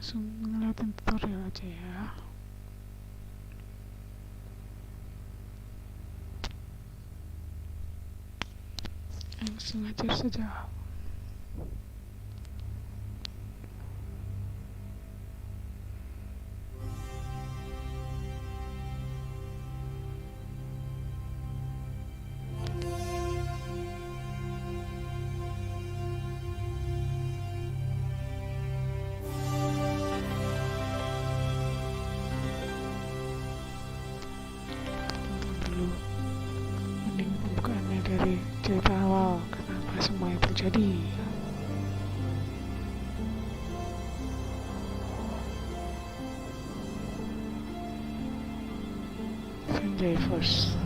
langsung ngeliatin tutorial aja ya, langsung ajar saja. Mending pembukaannya dari cerita awal, kenapa semua yang terjadi. Sanjay first.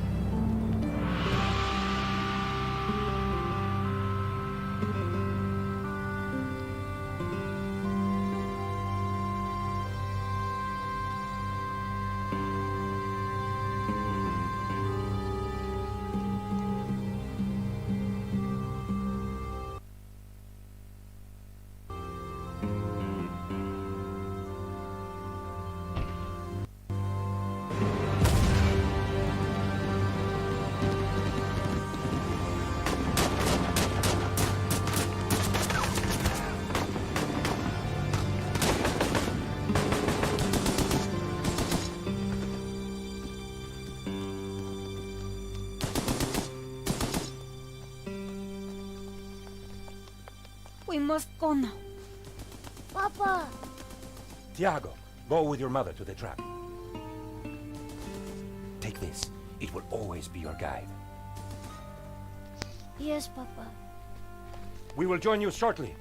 We must go now. Papa! Tiago, go with your mother to the trap. Take this. It will always be your guide. Yes, Papa. We will join you shortly.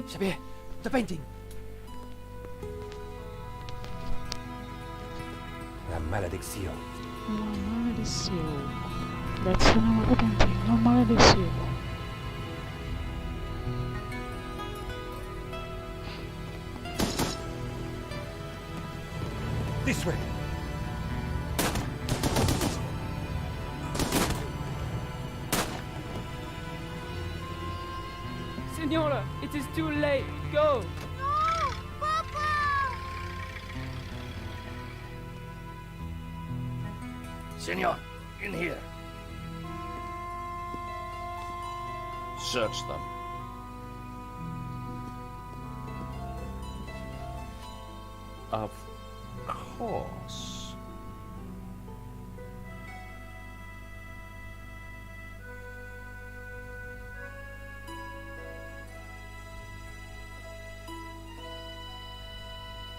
Xavier, the painting. La Malediction. La Malediction. That's the name of the painting. La Malediction. This way. Senora, it is too late. Go! No! Papa! Senor, in here. Search them. Of course.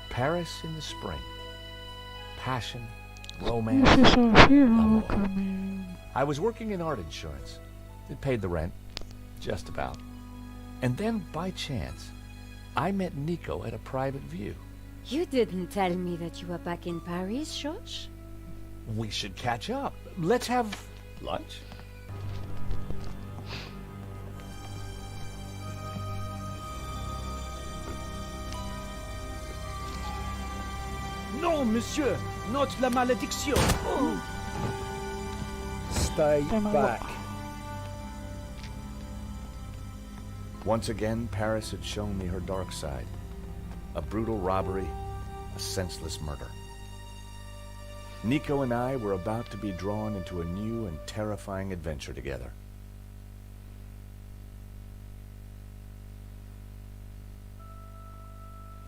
Paris in the spring. Passion, romance. This is our hero L'amour. coming. I was working in art insurance. It paid the rent. Just about. And then, by chance, I met Nico at a private view. You didn't tell me that you were back in Paris, George? We should catch up. Let's have lunch. Non, monsieur, not la malédiction. Oh. Stay back. Once again, Paris had shown me her dark side. A brutal robbery, a senseless murder. Nico and I were about to be drawn into a new and terrifying adventure together.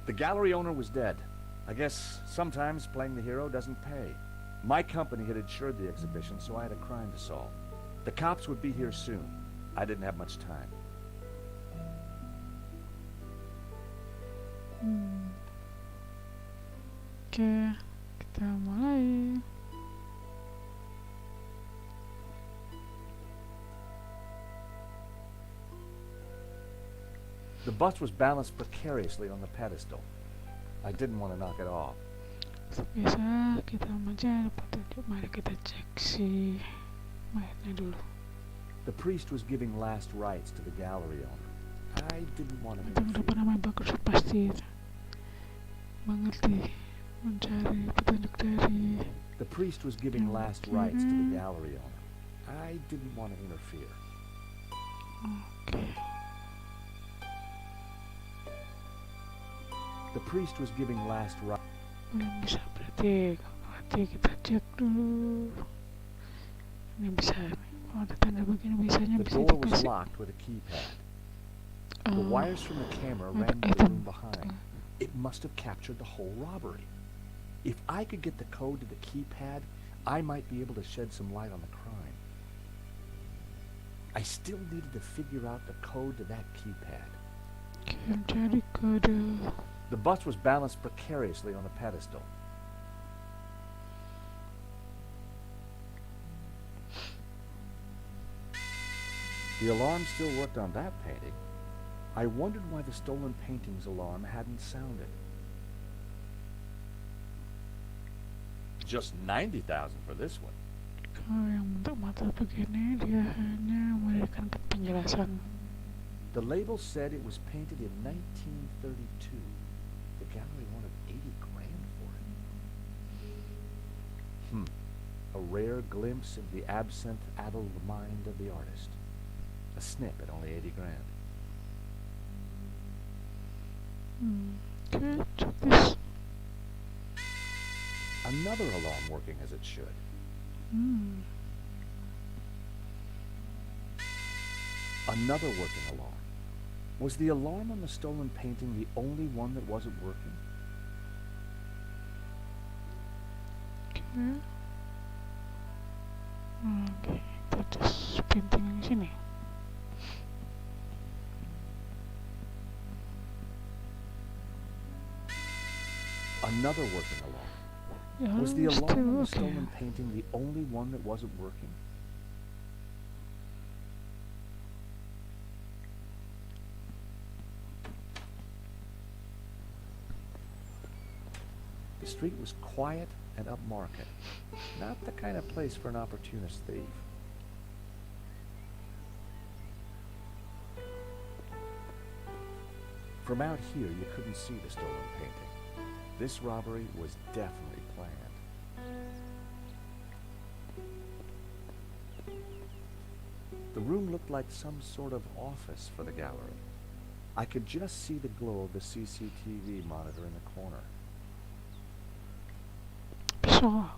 The gallery owner was dead. I guess sometimes playing the hero doesn't pay. My company had insured the exhibition, so I had a crime to solve. The cops would be here soon. I didn't have much time. Oke, kita mulai. The bust was balanced precariously on the pedestal. I didn't want to knock it off. Biasa kita remaja petunjuk. Mari kita cek si mayatnya dulu. The priest was giving last rites to the gallery owner. I didn't want to Kita mendapat interfere. nama yang bagus, pasti mengerti mencari petunjuk dari. The priest was giving last rites to the gallery owner. I didn't want to interfere. Oke. The priest was giving last rites. Belum bisa berarti. Kita cek dulu. Ini bisa nih. Oh, ada tanda begini bisanya The bisa door was dikasih. locked with a keypad. The wires from the camera ada ran to the room item. behind. It must have captured the whole robbery. If I could get the code to the keypad, I might be able to shed some light on the crime. I still needed to figure out the code to that keypad. Cari kode. The bus was balanced precariously on a pedestal. The alarm still worked on that painting. I wondered why the stolen painting's alarm hadn't sounded. Just 90,000 for this one. Kalau yang bentuk mata begini dia hanya memberikan penjelasan. The label said it was painted in 1932. The gallery wanted 80 grand for it. A rare glimpse into the absinthe-addled mind of the artist. A snip at only 80 grand. Okay, check this. Another alarm working as it should. Another working alarm. Was the alarm on the stolen painting the only one that wasn't working? Okay. Oke, kita just painting yang sini. Another working alarm. Ya, Was the alarm still on the okay. stolen painting the only one that wasn't working? The street was quiet and upmarket. Not the kind of place for an opportunist thief. From out here, you couldn't see the stolen painting. This robbery was definitely planned. The room looked like some sort of office for the gallery. I could just see the glow of the CCTV monitor in the corner. Bisa.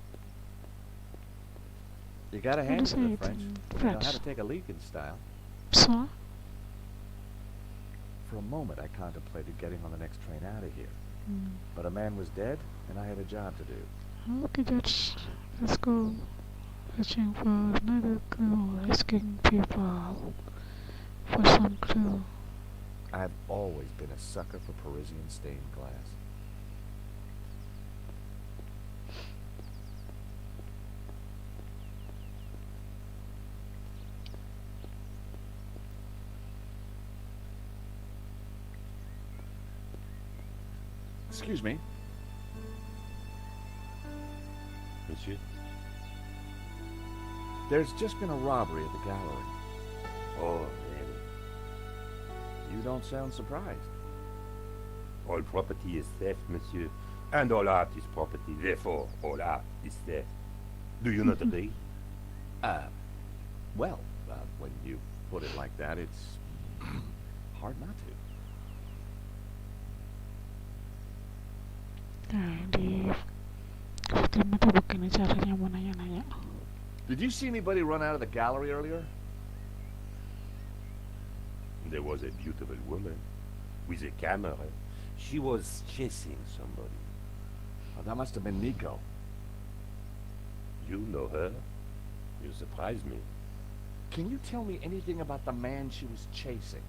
You got a What hand is for the it French. in You know how French? to take a leak in style. Bisa. For a moment, I contemplated getting on the next train out of here. But a man was dead, and I had a job to do. Okay, let's go. Searching for another clue, asking people for some clue. I've always been a sucker for Parisian stained glass. Excuse me. Monsieur? There's just been a robbery at the gallery. Oh, really? You don't sound surprised. All property is theft, monsieur. And all art is property. Therefore, all art is theft. Do you not agree? Well, when you put it like that, it's hard not to. Nah, di film itu begini caranya mau nanya-nanya. Did you see anybody run out of the gallery earlier? There was a beautiful woman with a camera. She was chasing somebody. Oh, that must have been Nico. You know her? You surprise me. Can you tell me anything about the man she was chasing?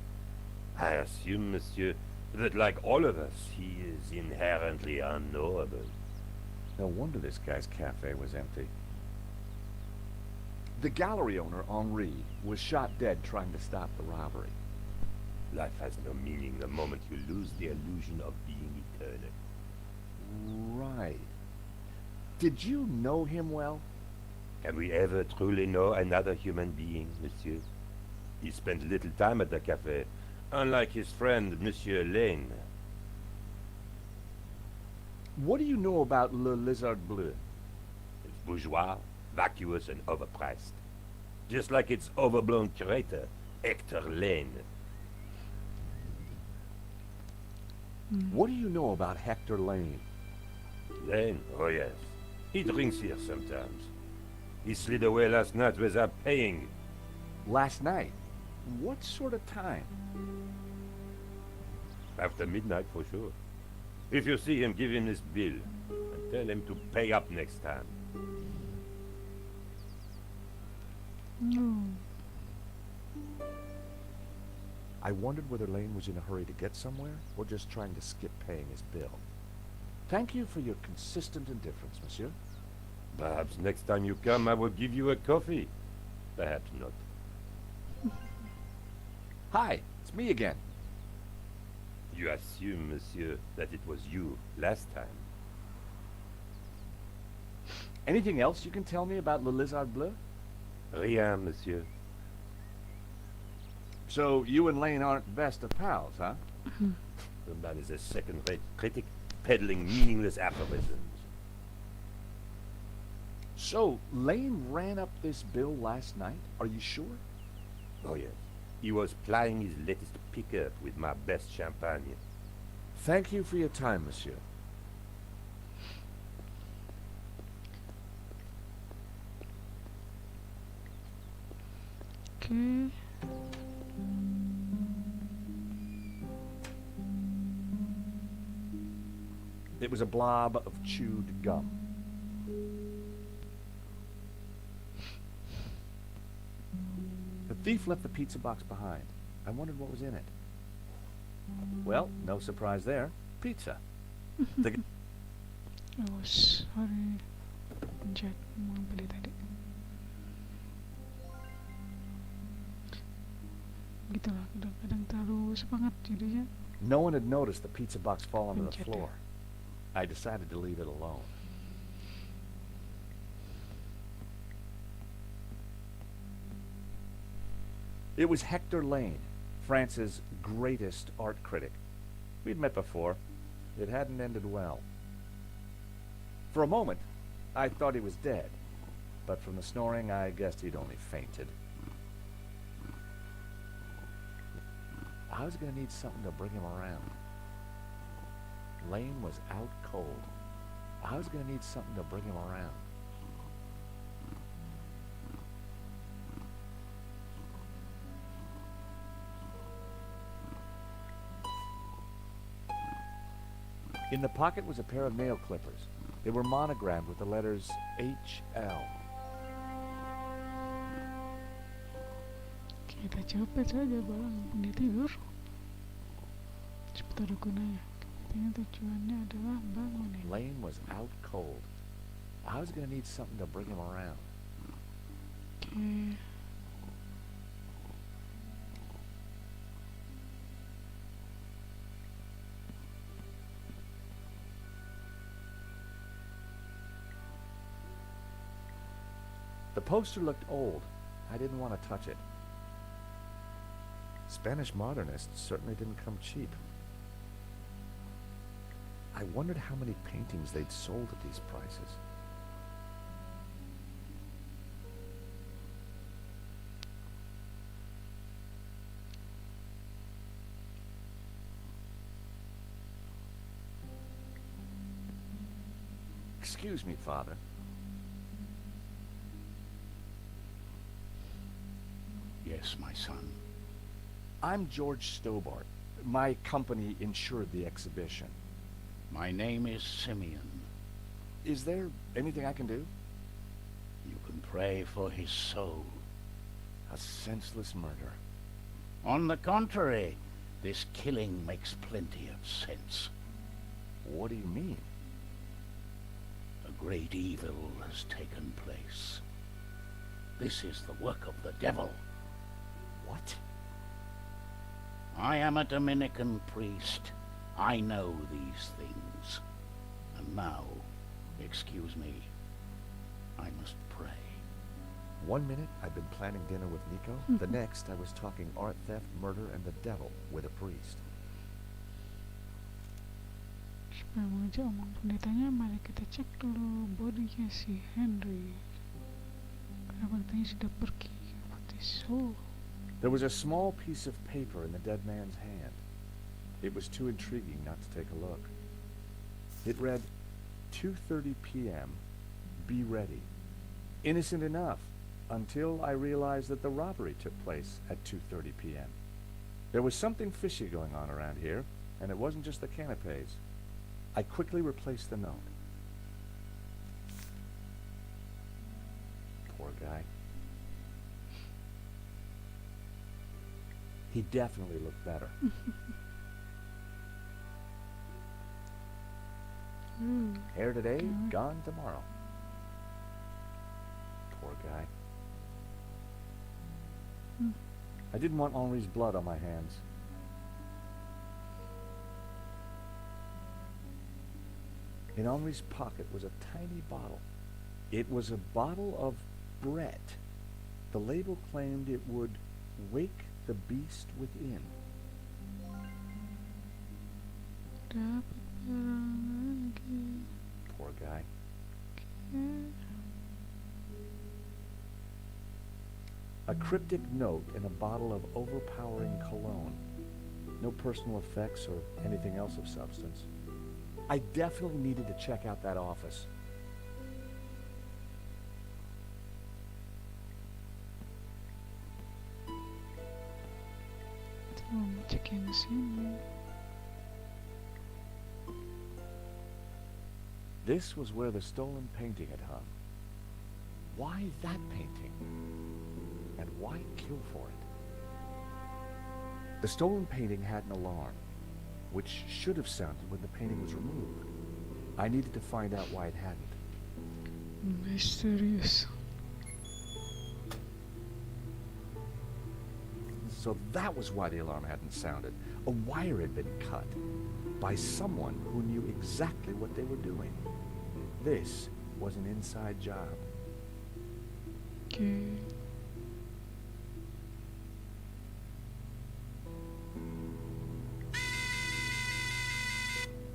I assume, monsieur, that like all of us, he is inherently unknowable. No wonder this guy's cafe was empty. The gallery owner, Henri, was shot dead trying to stop the robbery. Life has no meaning the moment you lose the illusion of being eternal. Right. Did you know him well? Can we ever truly know another human being, monsieur? He spent little time at the cafe, unlike his friend, Monsieur Lane. What do you know about Le Lizard Bleu? It's bourgeois, vacuous, and overpriced. Just like its overblown curator, Hector Lane. What do you know about Hector Lane? Lane? Oh yes. He drinks here sometimes. He slid away last night without paying. Last night? What sort of time? After midnight for sure. If you see him, give him this bill. And tell him to pay up next time. No. I wondered whether Lane was in a hurry to get somewhere, or just trying to skip paying his bill. Thank you for your consistent indifference, monsieur. Perhaps next time you come, I will give you a coffee. Perhaps not. Hi, it's me again. You assume, monsieur, that it was you last time. Anything else you can tell me about Le Lizard Bleu? Rien, monsieur. So you and Lane aren't best of pals, huh? The man is a second-rate critic, peddling meaningless aphorisms. So Lane ran up this bill last night? Are you sure? Oh yes. He was plying his latest pick-up with my best champagne. Thank you for your time, monsieur. Okay. It was a blob of chewed gum. The thief left the pizza box behind. I wondered what was in it. Well, no surprise there. Pizza. The Oh, sorry. Jack, mau beli tadi. Gitulah, kadang-kadang terlalu semangat jadinya. No one had noticed the pizza box fall onto the Pencet floor. I decided to leave it alone. It was Hector Lane, France's greatest art critic. We'd met before. It hadn't ended well. For a moment, I thought he was dead, but from the snoring, I guessed he'd only fainted. I was going to need something to bring him around. Lane was out cold. I was going to need something to bring him around. In the pocket was a pair of nail clippers. They were monogrammed with the letters HL. Kita coba saja bang, dia tidur. Cepat ada gunanya. Katanya tujuannya adalah bangunin. Lane was out cold. I was going to need something to bring him around. Okay. The poster looked old. I didn't want to touch it. Spanish modernists certainly didn't come cheap. I wondered how many paintings they'd sold at these prices. Excuse me, Father. Yes, my son. I'm George Stobart. My company insured the exhibition. My name is Simeon. Is there anything I can do? You can pray for his soul. A senseless murder. On the contrary, this killing makes plenty of sense. What do you mean? A great evil has taken place. This is the work of the devil. What? I am a Dominican priest. I know these things. And now, excuse me, I must pray. 1 minute I'd been planning dinner with Nico. The next I was talking art theft, murder, and the devil with a priest. Supaya mengajak omong pendetanya, mari kita cek dulu bodinya si Henry. Karena pendetanya sudah pergi. What is so? There was a small piece of paper in the dead man's hand. It was too intriguing not to take a look. It read, 2:30 p.m., be ready. Innocent enough, until I realized that the robbery took place at 2:30 p.m. There was something fishy going on around here, and it wasn't just the canapes. I quickly replaced the note. Poor guy. He definitely looked better. Here today, gone tomorrow. Poor guy. I didn't want Henri's blood on my hands. In Henri's pocket was a tiny bottle. It was a bottle of Brett. The label claimed it would wake the beast within. Poor guy. A cryptic note in a bottle of overpowering cologne. No personal effects or anything else of substance. I definitely needed to check out that office. Checking the scene. This was where the stolen painting had hung. Why that painting? And why kill for it? The stolen painting had an alarm, which should have sounded when the painting was removed. I needed to find out why it hadn't. Mysterious. So that was why the alarm hadn't sounded. A wire had been cut by someone who knew exactly what they were doing. This was an inside job. Okay.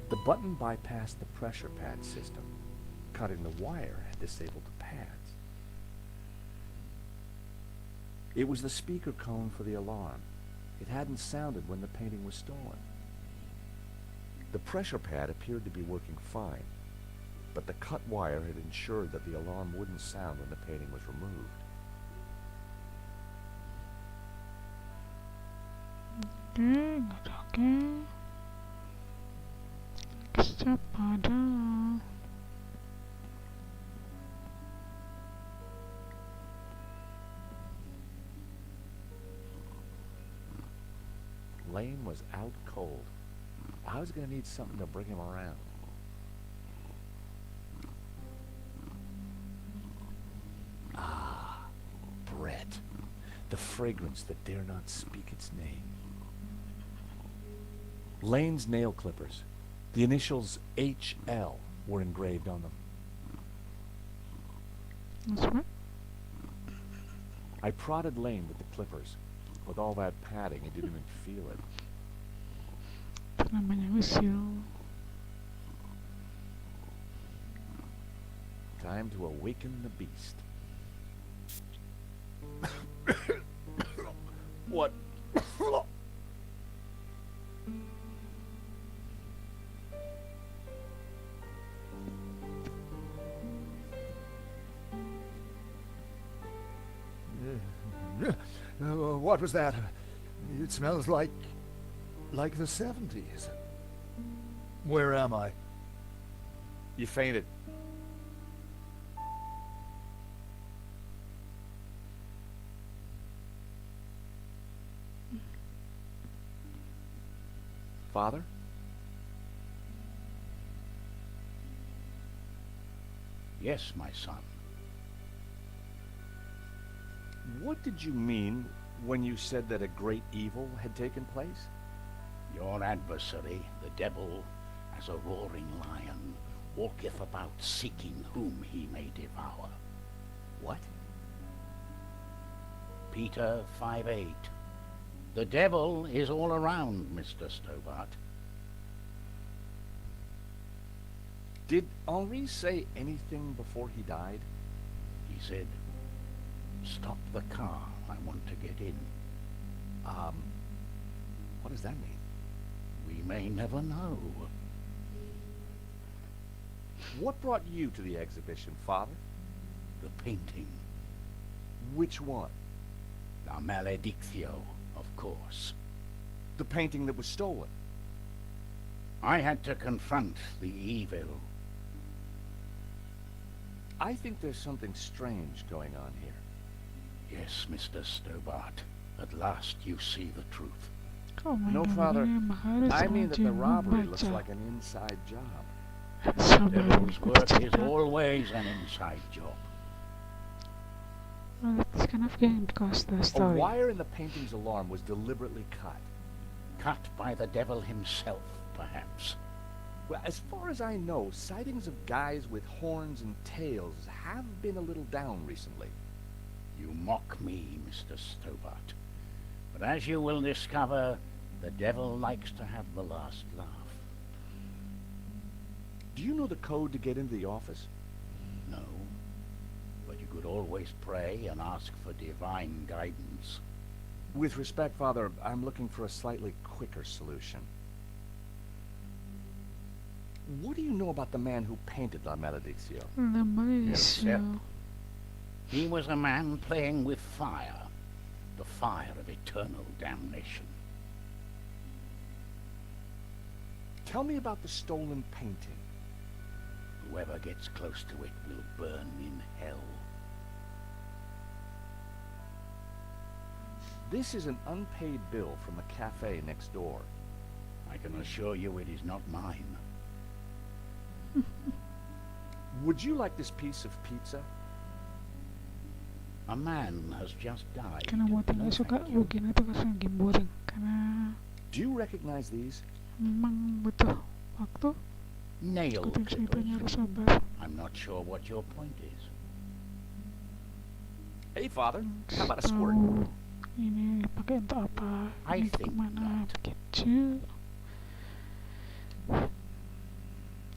The button bypassed the pressure pad system. Cutting the wire had disabled the pads. It was the speaker cone for the alarm. It hadn't sounded when the painting was stolen. The pressure pad appeared to be working fine, but the cut wire had ensured that the alarm wouldn't sound when the painting was removed. Okay, good, okay. Ch4ede. Lane was out cold. I was going to need something to bring him around. Ah, Brett. The fragrance that dare not speak its name. Lane's nail clippers. The initials HL were engraved on them. That's right. I prodded Lane with the clippers. With all that padding, he didn't even feel it. Itu namanya usil. Time to awaken the beast. What? What was that? It smells like the 70s. Where am I? You fainted. Father? Yes, my son. What did you mean when you said that a great evil had taken place? Your adversary, the devil, as a roaring lion, walketh about seeking whom he may devour. What? Peter 5:8. The devil is all around, Mr. Stobart. Did Henri say anything before he died? He said, "Stop the car, I want to get in." What does that mean? We may never know. What brought you to the exhibition, Father? The painting, Which one? La Maledictio, of course. The painting that was stolen. I had to confront the evil. I think there's something strange going on here. Yes, Mr. Stobart. At last you see the truth. Kau main No, dengan Father. dia, maka I mean that sengaja the robbery looks membaca. like an inside job. Sabar, Devil's aku work is cerita. always an inside job. Well, that's kind of getting across the A story. wire in the painting's alarm was deliberately cut. Cut by the devil himself, perhaps. Well, as far as I know, sightings of guys with horns and tails have been a little down recently. You mock me, Mr. Stobart. But as you will discover, the devil likes to have the last laugh. Do you know the code to get into the office? No. But you could always pray and ask for divine guidance. With respect, Father, I'm looking for a slightly quicker solution. What do you know about the man who painted La Maledictio? La Yes, Maledictio. He was a man playing with fire. The fire of eternal damnation. Tell me about the stolen painting. Whoever gets close to it will burn in hell. This is an unpaid bill from a cafe next door. I can assure you it is not mine. Would you like this piece of pizza? A man has just died. Karena buat yang No, gak suka, thank you. Bugin itu kasih lagi boring. Karena Do you recognize these? memang butuh waktu. Nail Ikutin ceritanya harus clippers. sabar. I'm not sure what your point is. Hey, Father, how about a squirt? Tahu ini dipakai untuk apa? I Ini untuk think mana? not. Begitu.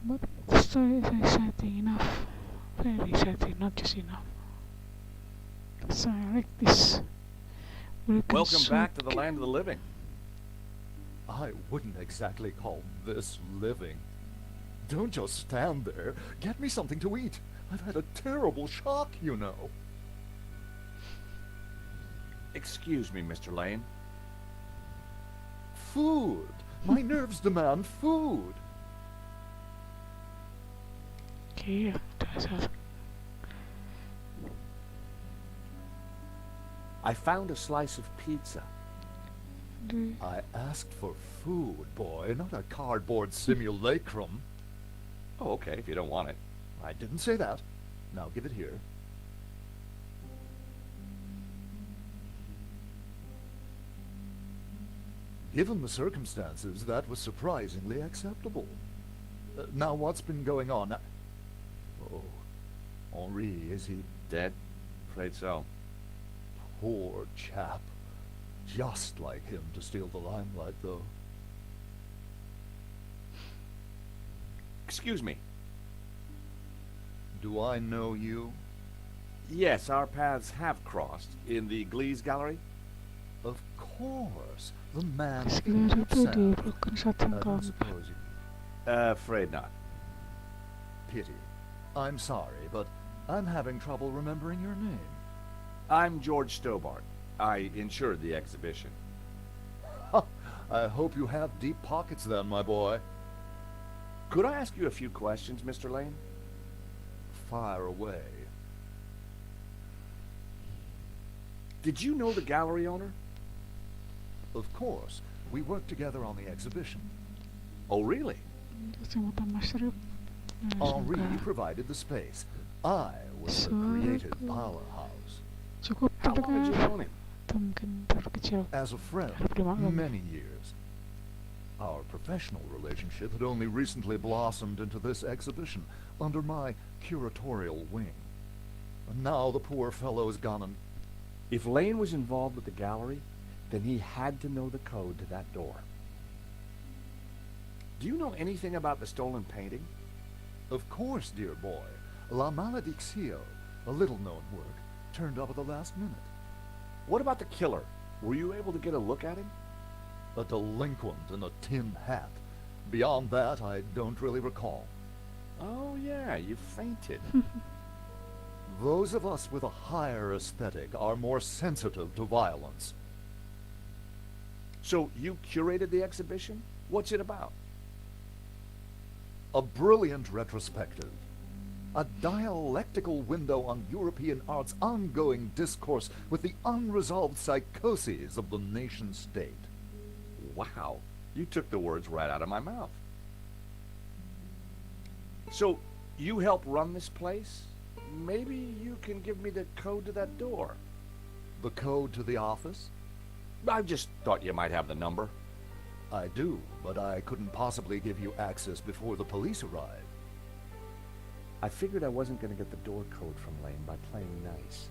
But the story is exciting enough. Very exciting, not just enough. So I like this. Welcome back to the land of the living. I wouldn't exactly call this living. Don't just stand there. Get me something to eat. I've had a terrible shock, you know. Excuse me, Mr. Lane. Food. My nerves demand food. Okay, dasar. I found a slice of pizza. Aduh. I asked for food, boy, not a cardboard simulacrum. Oh, okay, if you don't want it. I didn't say that. Now give it here. Given the circumstances, that was surprisingly acceptable. Now, what's been going on? Oh, Henri, is he Dead? Afraid so. poor chap? Just like him to steal the limelight, though. Excuse me. Do I know you? Yes, our paths have crossed. In the Glees Gallery? Of course. The man Sekedar who itu di sound. Broken I Satin don't Club. suppose you... Afraid not. Pity. I'm sorry, but I'm having trouble remembering your name. I'm George Stobart. I insured the exhibition. I hope you have deep pockets then, my boy. Could I ask you a few questions, Mr. Lane? Fire away. Did you know the gallery owner? Of course. We worked together on the exhibition. Oh, really? Terus yang utama strip. Henri provided the space. I was the creative powerhouse. Cukup How tapi long did you kan own him? itu mungkin terkecil. As a friend, Harap dimaklumi. many years. Our professional relationship had only recently blossomed into this exhibition under my curatorial wing. And now the poor fellow's gone and... If Lane was involved with the gallery, then he had to know the code to that door. Do you know anything about the stolen painting? Of course, dear boy. La Maledictio, a little-known work, turned up at the last minute. What about the killer? Were you able to get a look at him? A delinquent in a tin hat. Beyond that, I don't really recall. Oh, yeah, you fainted. Those of us with a higher aesthetic are more sensitive to violence. So you curated the exhibition? What's it about? A brilliant retrospective. A dialectical window on European art's ongoing discourse with the unresolved psychoses of the nation-state. Wow, you took the words right out of my mouth. So, you help run this place? Maybe you can give me the code to that door. The code to the office? I just thought you might have the number. I do, but I couldn't possibly give you access before the police arrive. I figured I wasn't going to get the door code from Lane by playing nice.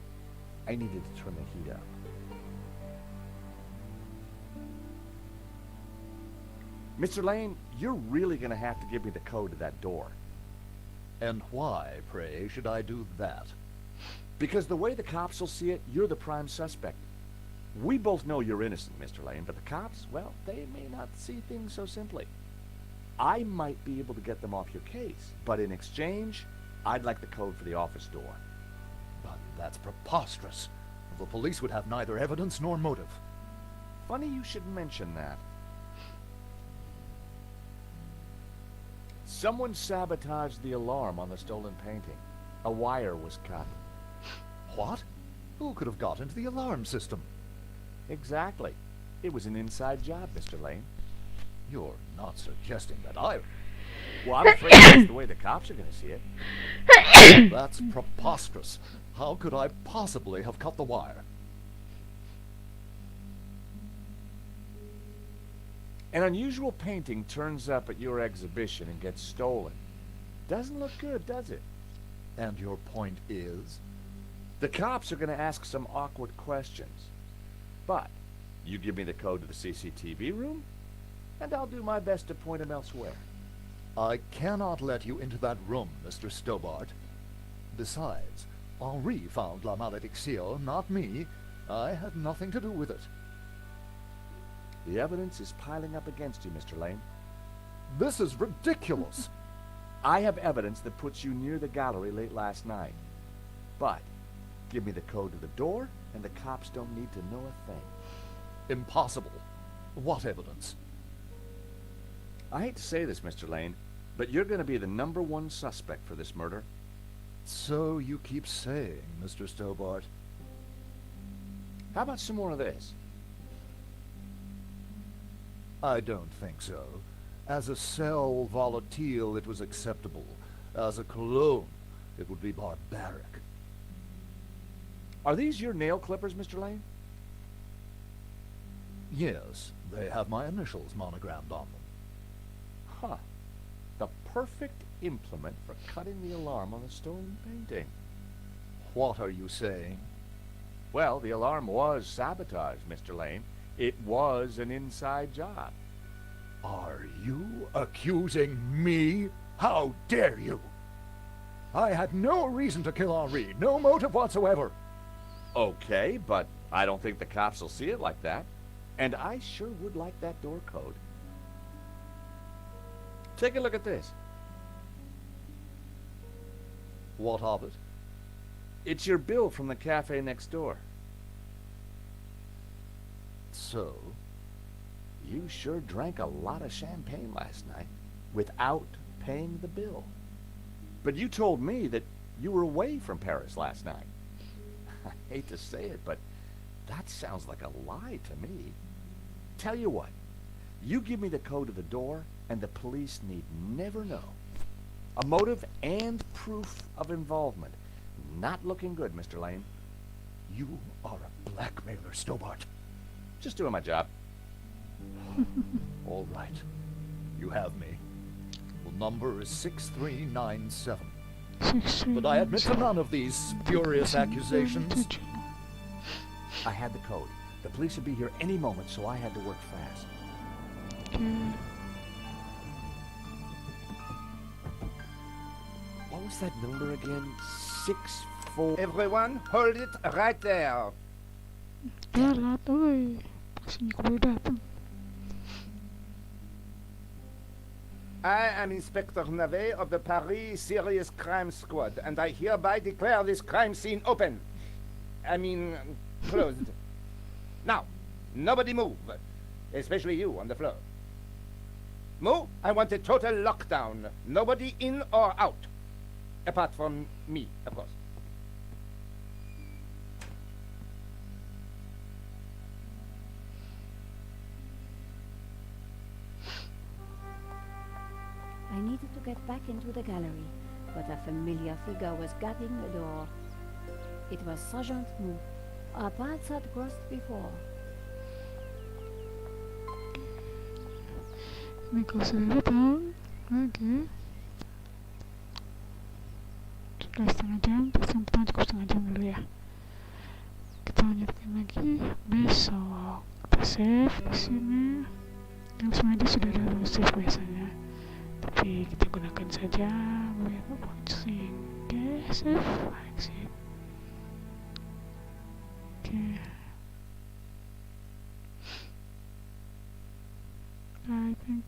I needed to turn the heat up. Mr. Lane, you're really going to have to give me the code to that door. And why, pray, should I do that? Because the way the cops will see it, you're the prime suspect. We both know you're innocent, Mr. Lane, but the cops, well, they may not see things so simply. I might be able to get them off your case, but in exchange, I'd like the code for the office door. But that's preposterous. The police would have neither evidence nor motive. Funny you should mention that. Someone sabotaged the alarm on the stolen painting. A wire was cut. What? Who could have got into the alarm system? Exactly. It was an inside job, Mr. Lane. You're not suggesting that I... Well, I'm afraid that's the way the cops are going to see it. That's preposterous. How could I possibly have cut the wire? An unusual painting turns up at your exhibition and gets stolen. Doesn't look good, does it? And your point is? The cops are going to ask some awkward questions. But you give me the code to the CCTV room, and I'll do my best to point them elsewhere. I cannot let you into that room, Mr. Stobart. Besides, Henri found La Malédiction, not me. I had nothing to do with it. The evidence is piling up against you, Mr. Lane. This is ridiculous. I have evidence that puts you near the gallery late last night. But give me the code to the door, and the cops don't need to know a thing. Impossible. What evidence? I hate to say this, Mr. Lane, but you're going to be the #1 suspect for this murder. So you keep saying, Mr. Stobart. How about some more of this? I don't think so. As a sel volatile, it was acceptable. As a cologne, it would be barbaric. Are these your nail clippers, Mr. Lane? Yes, they have my initials monogrammed on them. Huh. The perfect implement for cutting the alarm on the stolen painting. What are you saying? Well, the alarm was sabotaged, Mr. Lane. It was an inside job. Are you accusing me? How dare you? I had no reason to kill Henri, no motive whatsoever. Okay, but I don't think the cops will see it like that. And I sure would like that door code. Take a look at this. What of it? It's your bill from the cafe next door. So? You sure drank a lot of champagne last night without paying the bill. But you told me that you were away from Paris last night. I hate to say it, but that sounds like a lie to me. Tell you what, you give me the code to the door, and the police need never know. A motive and proof of involvement. Not looking good, Mr. Lane. You are a blackmailer, Stobart. Just doing my job. All right. You have me. The number is 6397. But I admit to none of these spurious accusations. I had the code. The police would be here any moment, so I had to work fast. What was that number again? 64... Everyone, hold it right there. Darat, oi. Sini kulo datang. I am Inspector Navet of the Paris Serious Crime Squad, and I hereby declare this crime scene open. Closed. Now, nobody move, especially you on the floor. Mo, I want a total lockdown. Nobody in or out. Apart from me, of course. I needed to get back into the gallery, but a familiar figure was guarding the door. It was Sergeant Mu. Our paths had crossed before. Ini kalau sudah datang lagi sudah setengah jam, terus yang pertama cukup setengah jam dulu ya. Kita lanjutkan lagi besok. Kita save di sini. Yang semuanya sudah ada save biasanya, tapi kita gunakan saja with watching. Oke, save, exit. Oke.